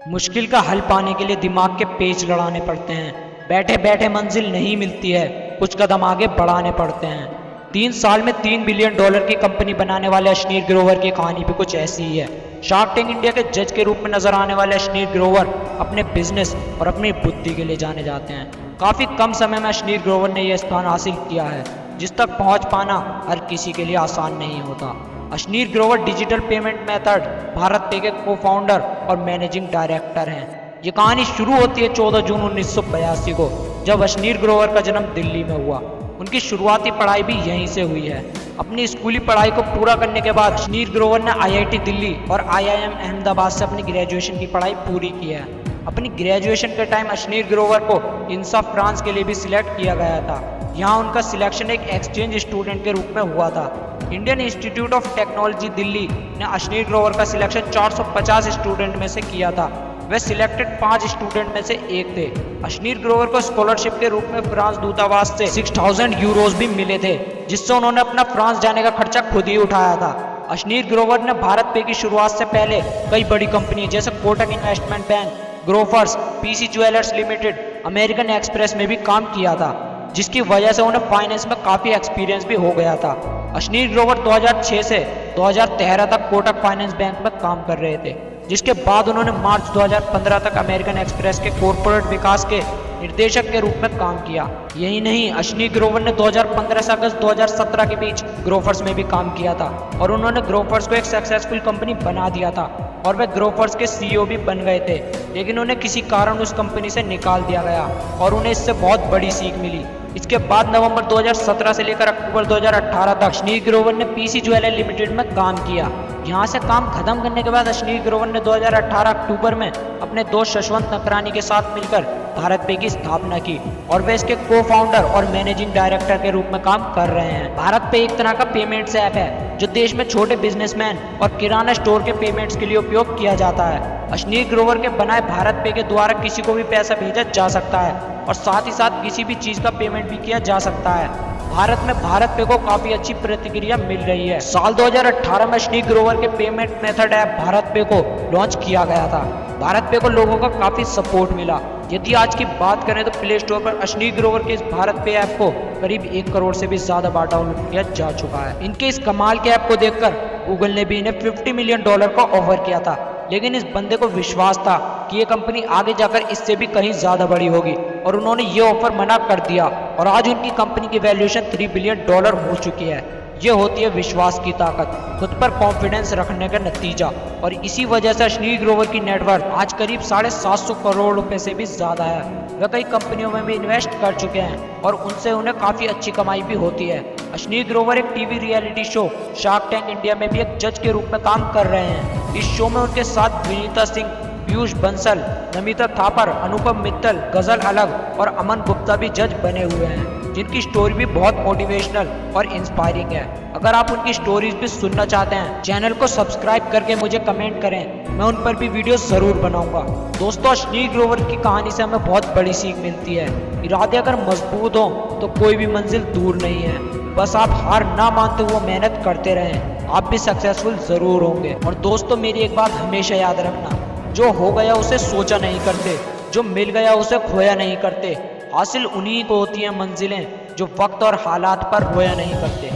मुश्किल का हल पाने के लिए दिमाग के पेच लड़ाने पड़ते हैं। बैठे बैठे मंजिल नहीं मिलती है, कुछ कदम आगे बढ़ाने पड़ते हैं। 3 साल में $3 बिलियन की कंपनी बनाने वाले अशनीर ग्रोवर की कहानी भी कुछ ऐसी ही है। शार्क टैंक इंडिया के जज के रूप में नजर आने वाले अशनीर ग्रोवर अपने बिजनेस और अपनी बुद्धि के लिए जाने जाते हैं। काफी कम समय में अशनीर ग्रोवर ने यह स्थान हासिल किया है जिस तक पहुंच पाना हर किसी के लिए आसान नहीं होता। Ashneer Grover digital payment method Bharat पे के को फाउंडर और मैनेजिंग डायरेक्टर हैं। ये कहानी शुरू होती है 14 जून 1982 को, जब अशनीर ग्रोवर का जन्म दिल्ली में हुआ। उनकी शुरुआती पढ़ाई भी यहीं से हुई है। अपनी स्कूली पढ़ाई को पूरा करने के बाद अशनीर ग्रोवर ने IIT दिल्ली और IIM अहमदाबाद से अपनी ग्रेजुएशन की पढ़ाई पूरी की है। अपनी ग्रेजुएशन के टाइम अशनीर ग्रोवर को INSA फ्रांस के लिए भी सिलेक्ट किया गया था। यहाँ उनका सिलेक्शन एक एक्सचेंज स्टूडेंट के रूप में हुआ था। Indian institute of technology Delhi ने अशनीर ग्रोवर का सिलेक्शन 450 स्टूडेंट में से किया था। वे सिलेक्टेड 5 स्टूडेंट में से एक थे। अशनीर ग्रोवर को स्कॉलरशिप के रूप में फ्रांस दूतावास से 6000 यूरोज भी मिले थे, जिससे उन्होंने अपना फ्रांस जाने का खर्चा खुद ही उठाया था। अशनीर ग्रोवर ने भारत पे की शुरुआत से पहले कई बड़ी कंपनी जैसे Kotak investment bank, Grofers, PC jewellers limited, American express में भी काम किया था, जिसकी वजह से उन्हें फाइनेंस में काफी एक्सपीरियंस भी हो गया था। अशनीर ग्रोवर 2006 से 2013 तक कोटक फाइनेंस बैंक में काम कर रहे थे, जिसके बाद उन्होंने मार्च 2015 तक अमेरिकन एक्सप्रेस के कॉर्पोरेट विकास के निर्देशक के रूप में काम किया। यही नहीं, अशनीर ग्रोवर ने 2015 से अगस्त 2017 के बीच ग्रोफर्स में भी काम किया था और उन्होंने ग्रोफर्स को एक सक्सेसफुल कंपनी बना दिया था और वे ग्रोफर्स के CEO भी बन गए थे। लेकिन उन्हें किसी कारण उस कंपनी से निकाल दिया गया और उन्हें इससे बहुत बड़ी सीख मिली। इसके बाद नवंबर 2017 से लेकर अक्टूबर 2018 तक अशनीर ग्रोवर ने PC ज्वेलर लिमिटेड में काम किया। यहाँ से काम खत्म करने के बाद अशनीर ग्रोवर ने 2018 अक्टूबर में अपने दोस्त शशवंत नकरानी के साथ मिलकर भारत पे की स्थापना की और वे इसके को फाउंडर और मैनेजिंग डायरेक्टर के रूप में काम कर रहे हैं। भारत पे एक तरह का पेमेंट्स ऐप है जो देश में छोटे बिजनेसमैन और किराना स्टोर के पेमेंट्स के लिए उपयोग किया जाता है। अशनीर ग्रोवर के बनाए भारत पे के द्वारा किसी को भी पैसा भेजा जा सकता है और साथ ही साथ किसी भी चीज का पेमेंट भी किया जा सकता है। भारत में भारत पे को काफी अच्छी प्रतिक्रिया मिल रही है। साल 2018 में अशनीर ग्रोवर के पेमेंट मेथड ऐप भारत पे को लॉन्च किया गया था। भारत पे को लोगों का काफी सपोर्ट मिला। यदि आज की बात करें तो प्ले स्टोर पर अशनीर ग्रोवर के इस भारत पे ऐप को करीब 1 करोड़ से भी ज्यादा बार डाउनलोड किया जा चुका है। इनके इस कमाल के ऐप को देखकर गूगल ने भी इन्हें $50 मिलियन का ऑफर किया था, लेकिन इस बंदे को विश्वास था कि ये कंपनी आगे जाकर इससे भी कहीं ज्यादा बड़ी होगी और उन्होंने ये ऑफर मना कर दिया और आज उनकी कंपनी की वैल्यूएशन $3 बिलियन हो चुकी है। ये होती है विश्वास की ताकत, खुद पर कॉन्फिडेंस रखने का नतीजा। और इसी वजह से अशनीर ग्रोवर की नेटवर्थ आज करीब 750 करोड़ रुपए से भी ज्यादा है। वे कई कंपनियों में भी इन्वेस्ट कर चुके हैं और उनसे उन्हें काफी अच्छी कमाई भी होती है। अशनीर ग्रोवर एक TV reality show shark tank India में भी एक जज के रूप में काम कर रहे हैं। इस शो में उनके साथ विनीता सिंह, पीयूष बंसल, नमिता थापर, अनुपम मित्तल, गजल अलग और अमन गुप्ता भी जज बने हुए हैं, जिनकी स्टोरी भी बहुत मोटिवेशनल और इंस्पायरिंग है। अगर आप उनकी स्टोरीज भी सुनना चाहते हैं, चैनल को सब्सक्राइब करके मुझे कमेंट करें, मैं उन पर भी वीडियो जरूर बनाऊंगा। दोस्तों, अशनीर ग्रोवर की कहानी से हमें बहुत बड़ी सीख मिलती है। इरादे अगर मजबूत हो तो कोई भी मंजिल दूर नहीं है। बस आप हार ना मानते हुए मेहनत करते रहें, आप भी सक्सेसफुल जरूर होंगे। और दोस्तों, मेरी एक बात हमेशा याद रखना, जो हो गया उसे सोचा नहीं करते, जो मिल गया उसे खोया नहीं करते। हासिल उन्हीं को होती है मंजिलें जो वक्त और हालात पर रोया नहीं करते।